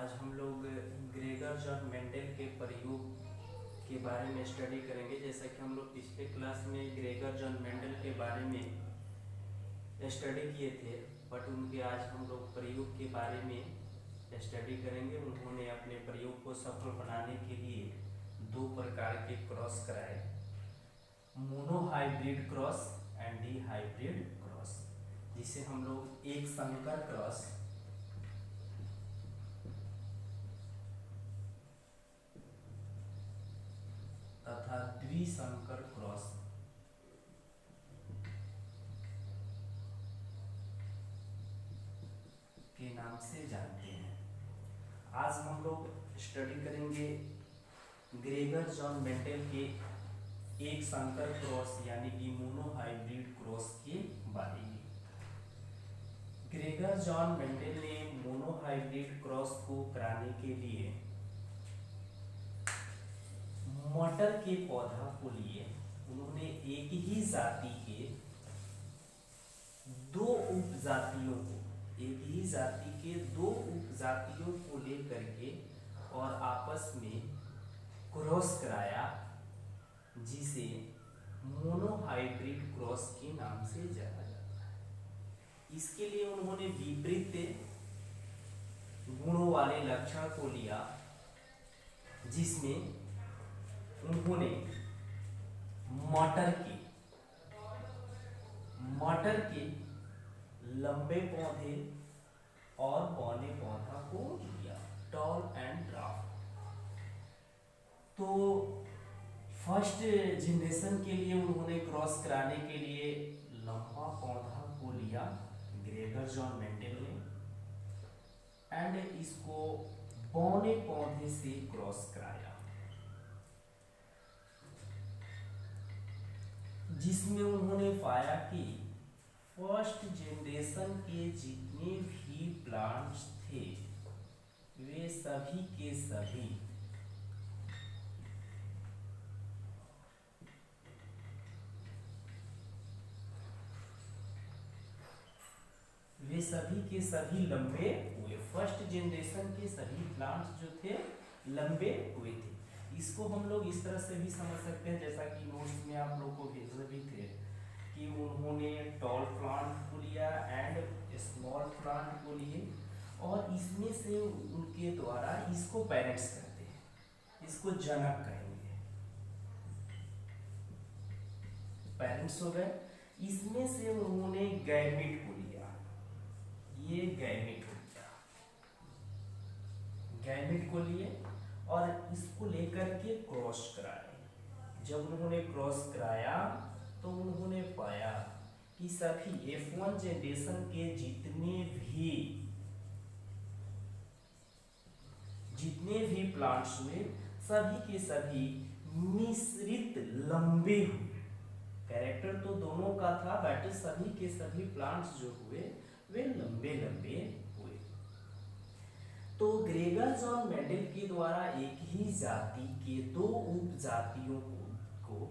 आज हम लोग ग्रेगर जॉन मेंडल के प्रयोग के बारे में स्टडी करेंगे। जैसा कि हम लोग पिछले क्लास में ग्रेगर जॉन मेंडल के बारे में स्टडी किए थे, बट उनके आज हम लोग प्रयोग के बारे में स्टडी करेंगे। उन्होंने अपने प्रयोग को सफल बनाने के लिए दो प्रकार के क्रॉस कराए, मोनोहाइब्रिड क्रॉस एंड डिहाइब्रिड क्रॉस, जिसे हम लोग एक संकर क्रॉस तथा द्विसंकर क्रॉस के नाम से जानते हैं। आज हम लोग स्टडी करेंगे ग्रेगर जॉन मेंडल के एक संकर क्रॉस यानी कि मोनोहाइब्रिड क्रॉस के बारे में। ग्रेगर जॉन मेंडल ने मोनोहाइब्रिड क्रॉस को कराने के लिए मटर के पौधा को लिए उन्होंने एक ही जाति के दो उपजातियों को लेकर के और आपस में क्रॉस कराया, जिसे मोनोहाइब्रिड क्रॉस के नाम से जाना जाता है। इसके लिए उन्होंने विपरीत गुणों वाले लक्षण को लिया, जिसमें उन्होंने मटर के लंबे पौधे और बौने पौधा को लिया, टॉल एंड ड्राफ्ट। तो फर्स्ट जनरेशन के लिए उन्होंने क्रॉस कराने के लिए लंबा पौधा को लिया ग्रेगर जॉन मेंडल ने, एंड इसको बौने पौधे से क्रॉस कराया, जिसमें उन्होंने पाया कि फर्स्ट जनरेशन के जितने भी प्लांट्स थे वे सभी के सभी लंबे हुए। फर्स्ट जनरेशन के सभी प्लांट्स जो थे लंबे हुए थे। इसको हम लोग इस तरह से भी समझ सकते हैं, जैसा कि नोट्स में आप लोग को भेजे भी थे कि उन्होंने टॉल प्लांट को लिया एंड स्मॉल प्लांट को लिए, और इसमें से उनके द्वारा इसको पेरेंट्स कहते हैं, इसको जनक कहेंगे, पेरेंट्स हो गए। इसमें से उन्होंने गैमेट को लिया, ये गैमेट हो गया, गैमेट को लिए और इसको लेकर के क्रॉस कराए। जब उन्होंने क्रॉस कराया तो उन्होंने पाया कि सभी F1 जनरेशन के जितने भी प्लांट्स हुए सभी के सभी मिश्रित लंबे हुए। कैरेक्टर तो दोनों का था, बट सभी के सभी प्लांट्स जो हुए वे लंबे लंबे हुए। तो ग्रेगर जॉन मेंडल के द्वारा एक ही जाति के दो उपजातियों को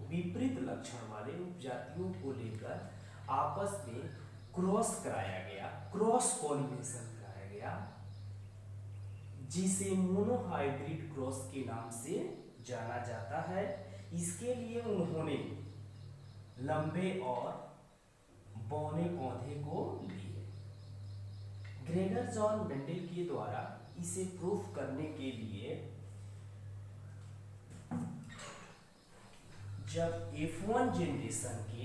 विपरीत लक्षण वाले उपजातियों को लेकर आपस में क्रॉस कराया गया, क्रॉस पॉलिनेशन कराया गया, जिसे मोनोहाइब्रिड क्रॉस के नाम से जाना जाता है। इसके लिए उन्होंने लंबे और बौने पौधे को लिए। ग्रेगर जॉन मेंडल के द्वारा इसे प्रूफ करने के लिए जब F1 जनरेशन के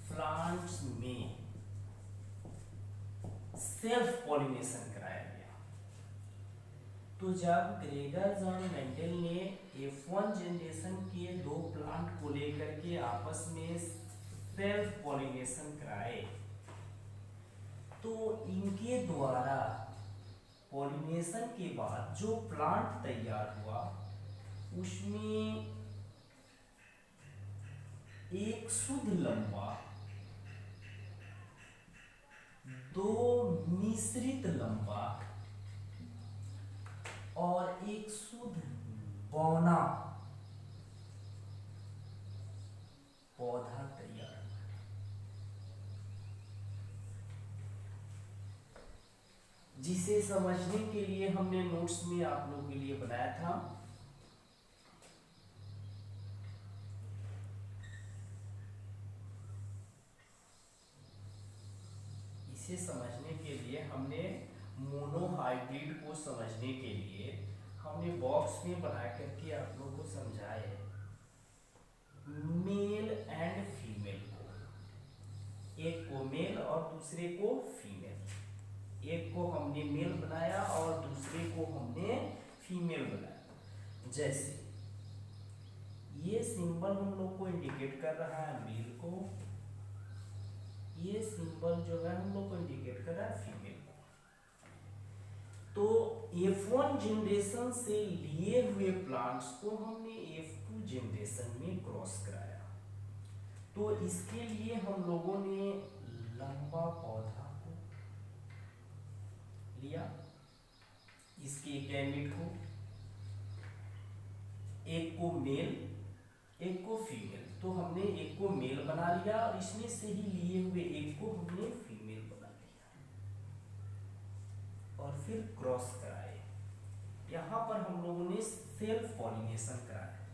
प्लांट्स में सेल्फ पॉलिनेशन कराया गया, तो जब ग्रेगर जॉन मेंडल ने F1 जनरेशन के दो प्लांट को लेकर के आपस में सेल्फ पॉलिनेशन कराए, तो इनके द्वारा पॉलिनेशन के बाद जो प्लांट तैयार हुआ उसमें एक शुद्ध लंबा, दो मिश्रित लंबा और एक शुद्ध बौना पौधा तैयार हुआ। जिसे समझने के लिए हमने नोट्स में आप लोगों के लिए बनाया था। इसे समझने के लिए हमने मोनोहाइब्रिड को समझने के लिए हमने बॉक्स में बना करके आप लोगों को समझाए मेल एंड फीमेल को, एक को मेल और दूसरे को फीमेल। एक को हमने मेल बनाया और दूसरे को हमने फीमेल बनाया। जैसे ये सिंबल हम लोग को इंडिकेट कर रहा है मेल को, ये सिंबल जो है हम लोग को इंडिकेट कर रहा है फीमेल को। तो F1 जनरेशन से लिए हुए प्लांट्स को हमने F2 जनरेशन में क्रॉस कराया। तो इसके लिए हम लोगों ने लंबा पौधा को लिया, इसके गैमेट को, एक को मेल एक को फीमेल। तो हमने एक को मेल बना लिया और इसमें से ही लिए हुए एक को हमने फीमेल बना लिया और फिर क्रॉस कराए। यहाँ पर हम लोगों ने सेल्फ पॉलिनेशन कराया।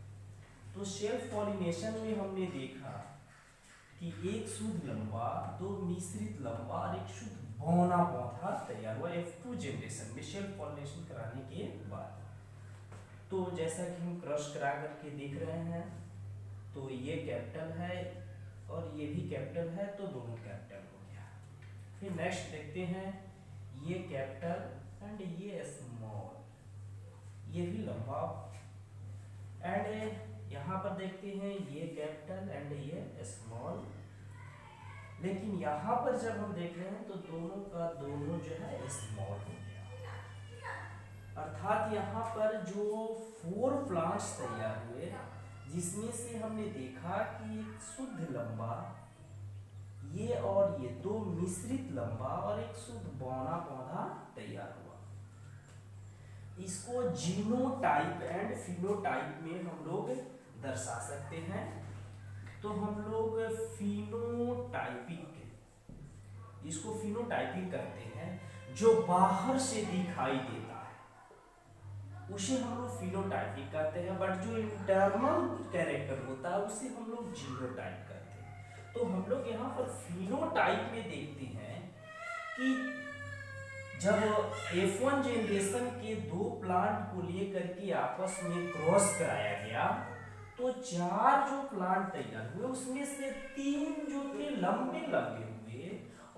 तो सेल्फ पॉलिनेशन में हमने देखा कि एक शुद्ध लंबा, दो मिश्रित लंबा और एक शुद्ध बौना पौधा तैयार हुआ F2 जनरेशन में सेल्फ पॉलिनेशन कराने के बाद। तो जैसा कि हम क्रॉस करा करके देख रहे हैं, तो ये कैपिटल है और ये भी कैपिटल है, तो दोनों कैपिटल हो गया। फिर नेक्स्ट देखते हैं, ये कैपिटल एंड ये स्मॉल, ये भी लंबा। एंड यहाँ पर देखते हैं ये कैपिटल एंड ये स्मॉल। लेकिन यहाँ पर जब हम देख रहे हैं तो दोनों का दोनों जो है स्मॉल हो गया। अर्थात यहाँ पर जो 4 प्लांट्स तैयार हुए, जिसमें से हमने देखा कि एक शुद्ध लंबा, ये और ये दो मिश्रित लंबा और एक शुद्ध बौना पौधा तैयार हुआ। इसको जीनोटाइप एंड फिनोटाइप में हम लोग दर्शा सकते हैं। तो हम लोग फिनोटाइपिंग, इसको फिनोटाइपिंग करते हैं। जो बाहर से दिखाई देता है उसे हम लोग फिनोटाइपिंग करते हैं, बट जो इंटरनल कैरेक्टर होता है उसे हम लोग जीनोटाइप करते हैं। तो हम लोग यहाँ पर फिनोटाइप में देखते हैं कि जब F1 जनरेशन के 2 प्लांट को लेकर के आपस में क्रॉस कराया गया, तो 4 जो प्लांट तैयार हुए उसमें से 3 जो थे लंबे लंबे हुए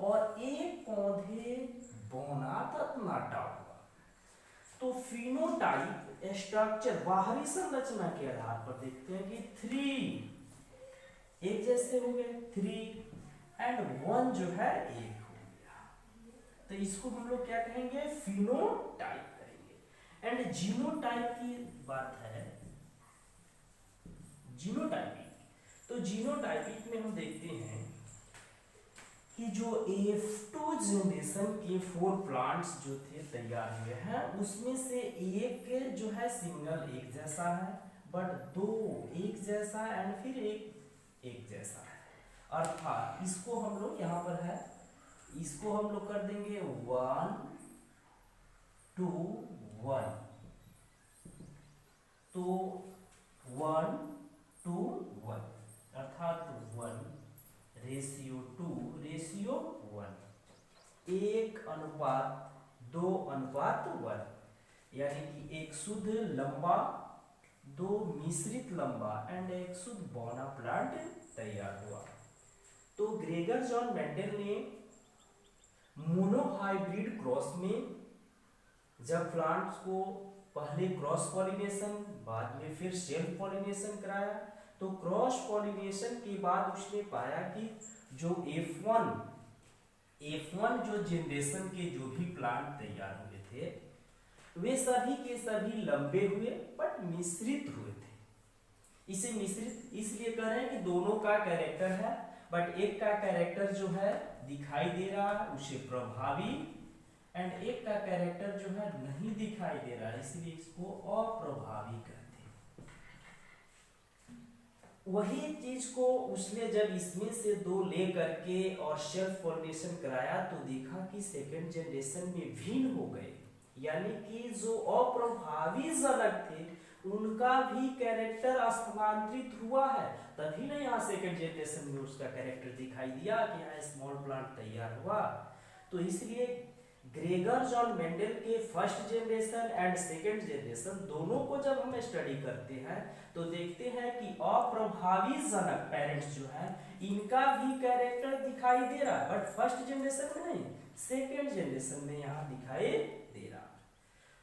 और एक पौधे बौना तनाटा हुआ। तो फिनोटाइप स्ट्रक्चर बाहरी संरचना के आधार पर देखते हैं कि 3 एक जैसे हो गए, 3 एंड 1 जो है एक हो गया। तो इसको हम लोग क्या कहेंगे, फिनोटाइप कहेंगे। एंड जीनोटाइप की बात है, जीनोटाइपिंग। तो जीनोटाइपिंग में हम देखते हैं कि जो F2 जनरेशन के 4 प्लांट्स जो थे तैयार हुए हैं, उसमें से एक जो है सिंगल एक जैसा है, बट 2 एक जैसा एंड फिर एक जैसा है। अर्थात इसको हम लोग यहाँ पर है, इसको हम लोग कर देंगे 1 2 1। तो 1 2 1 अर्थात 1:2:1, 1:2:1, यानी कि एक शुद्ध लंबा, 2 मिश्रित लंबा एंड एक शुद्ध बौना प्लांट तैयार हुआ। तो ग्रेगर जॉन मेंडल ने मोनोहाइब्रिड क्रॉस में जब प्लांट्स को पहले क्रॉस पॉलिनेशन, बाद में फिर सेल्फ पॉलिनेशन कराया, तो क्रॉस पॉलिनेशन के बाद उसने पाया कि जो F1 जो जनरेशन के जो भी प्लांट तैयार हुए थे, वे सभी के सभी लंबे हुए बट मिश्रित हुए थे। इसे मिश्रित इसलिए कह रहे हैं कि दोनों का कैरेक्टर है, बट एक का कैरेक्टर जो है दिखाई दे रहा है उसे प्रभावी, एंड एक का कैरेक्टर जो है नहीं दिखाई दे रहा है, इसलिए इसको अप्रभावी कहते हैं। वही चीज को उसने जब इसमें से दो ले करके और सेल्फ पॉलिनेशन कराया तो देखा कि सेकंड जनरेशन में भिन्न हो गए, यानी कि जो अप्रभावी जनक थे उनका भी कैरेक्टर स्थानांतरित हुआ है, तभी ना यहाँ सेकंड जनरेशन में उसका कैरेक्टर दिखाई दिया कि यहाँ स्मॉल प्लांट तैयार हुआ। तो इसलिए ग्रेगर जॉन मेंडल के first generation and second generation दोनों को जब हम स्टडी करते हैं तो देखते हैं कि अप्रभावी जनक पेरेंट्स जो है इनका भी कैरेक्टर दिखाई दे रहा है, बट फर्स्ट जनरेशन में नहीं, सेकंड जनरेशन में यहाँ दिखाई दे रहा।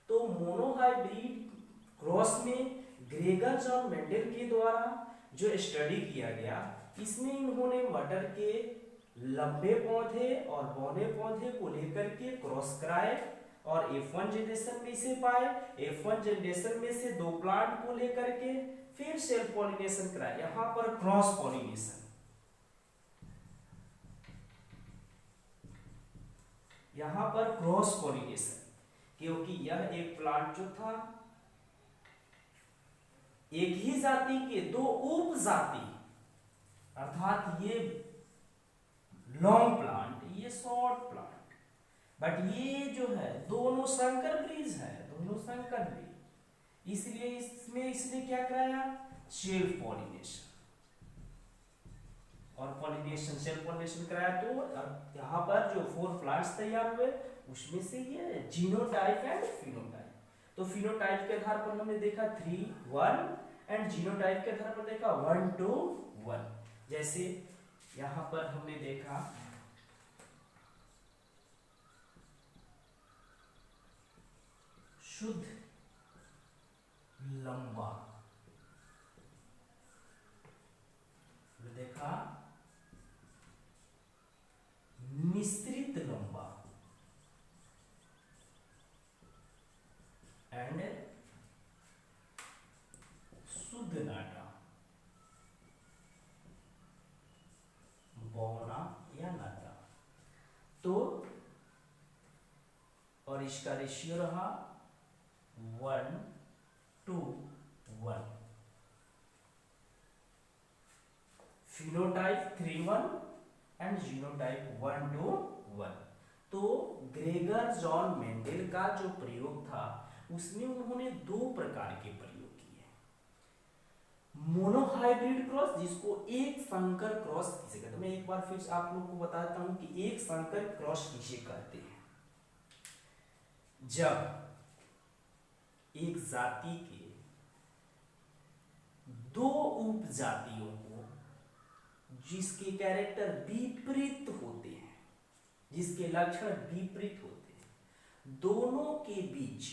तो मोनोहाइब्रिड क्रॉस में ग्रेगर जॉन मेंडल के द्वारा जो स्टडी किया गया, इसमें इन्होंने मटर के लंबे पौधे और बौने पौधे को लेकर के क्रॉस कराए और F1 जनरेशन में इसे पाए, F1 जनरेशन में से दो प्लांट को लेकर के फिर सेल्फ पॉलिनेशन कराए, यहां पर क्रॉस पॉलिनेशन, यहां पर क्रॉस पॉलिनेशन, क्योंकि यह एक प्लांट जो था एक ही जाति के दो उपजाति, अर्थात ये लॉन्ग प्लांट, ये शॉर्ट प्लांट, बट ये जो है दोनों संकर बीज है, दोनों संकर बीज, इसलिए इसमें इसने क्या कराया, सेल्फ पॉलिनेशन और पॉलिनेशन सेल्फ पॉलिनेशन कराया। तो अब यहाँ पर जो 4 प्लांट्स तैयार हुए उसमें से ये जीनोटाइप एंड फिनोटाइप, तो फिनोटाइप के आधार पर हमने देखा 3, 1 एंड जीनोटाइप के आधार पर देखा 1, 2, 1। जैसे यहां पर हमने देखा शुद्ध लंबा, देखा मिश्रित लंबा एंड शुद्ध नाटा, बौना या नाटा। तो और इसका रेशियो रहा 1:1, फिनोटाइप 3:1 एंड जीनोटाइप 1:1। तो ग्रेगर जॉन मेंडल का जो प्रयोग था उसमें उन्होंने 2 प्रकार के प्रयोग किए, मोनोहाइब्रिड क्रॉस जिसको एक संकर क्रॉस किसे कहते हैं। मैं एक बार फिर आप लोग को बताता हूं कि एक संकर क्रॉस किसे कहते हैं। जब एक जाति के 2 उपजातियों को जिसके कैरेक्टर विपरीत होते हैं, जिसके लक्षण विपरीत होते हैं, दोनों के बीच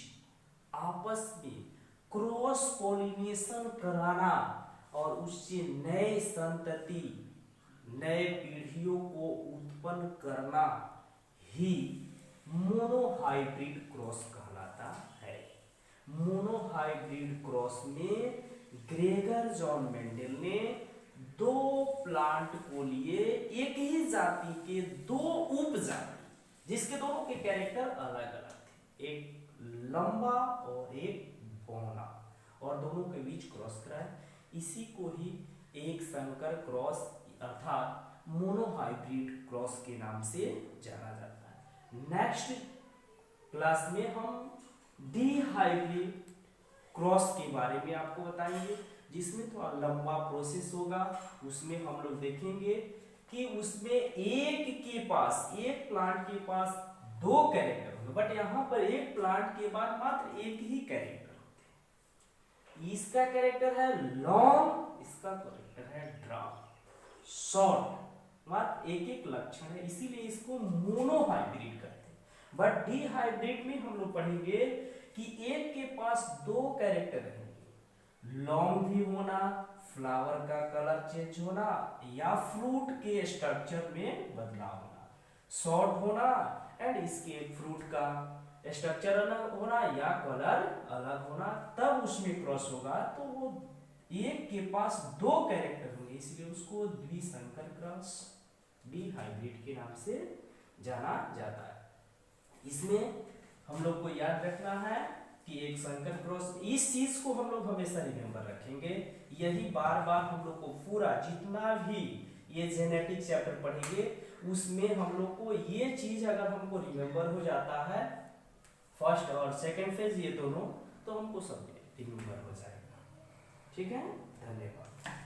आपस में क्रॉस पॉलिनेशन कराना और उससे नए संतति, नए पीढ़ियों को उत्पन्न करना ही मोनोहाइब्रिड क्रॉस कहलाता है। मोनोहाइब्रिड क्रॉस में ग्रेगर जॉन मेंडल ने 2 प्लांट को लिए, एक ही जाति के 2 उपजाति जिसके दोनों के कैरेक्टर अलग अलग थे, एक लंबा और एक बौना, और दोनों के बीच क्रॉस कराए। इसी को ही एक संकर क्रॉस अर्थात मोनोहाइब्रिड क्रॉस के नाम से जाना जाता है। नेक्स्ट क्लास में हम डिहाइब्रिड क्रॉस के बारे में आपको बताएंगे, जिसमें थोड़ा लंबा प्रोसेस होगा। उसमें हम लोग देखेंगे कि उसमें एक प्लांट के पास 2 कैरेक्टर होंगे, बट यहाँ पर एक प्लांट के बाद मात्र एक ही कैरेक्टर होते हैं। इसका कैरेक्टर है लॉन्ग, इसका कैरेक्टर है ड्राफ्ट शॉर्ट, मात्र एक लक्षण है, इसीलिए इसको मोनोहाइब्रिड कहते हैं। बट डिहाइब्रिड में हम लोग पढ़ेंगे कि एक के पास 2 कैरेक्टर रहेंगे, लॉन्ग भी होना, फ्लावर का कलर चेंज होना या फ्रूट के स्ट्रक्चर में बदलाव होना, शॉर्ट होना एंड इसके फ्रूट का स्ट्रक्चर अलग होना या कलर अलग होना, तब उसमें क्रॉस होगा। तो वो एक के पास 2 कैरेक्टर होंगे, इसलिए उसको द्विसंकर क्रॉस डिहाइब्रिड के नाम से जाना जाता है। इसमें हम लोग को याद रखना है कि एक संकर क्रॉस, इस चीज को हम लोग हमेशा रिमेम्बर रखेंगे। यही बार बार हम लोग को पूरा जितना भी ये जेनेटिक चैप्टर पढ़ेंगे उसमें हम लोग को ये चीज अगर हमको रिमेम्बर हो जाता है, फर्स्ट और सेकंड फेज ये दोनों, तो हमको सब रिमेम्बर हो जाएगा। ठीक है, धन्यवाद।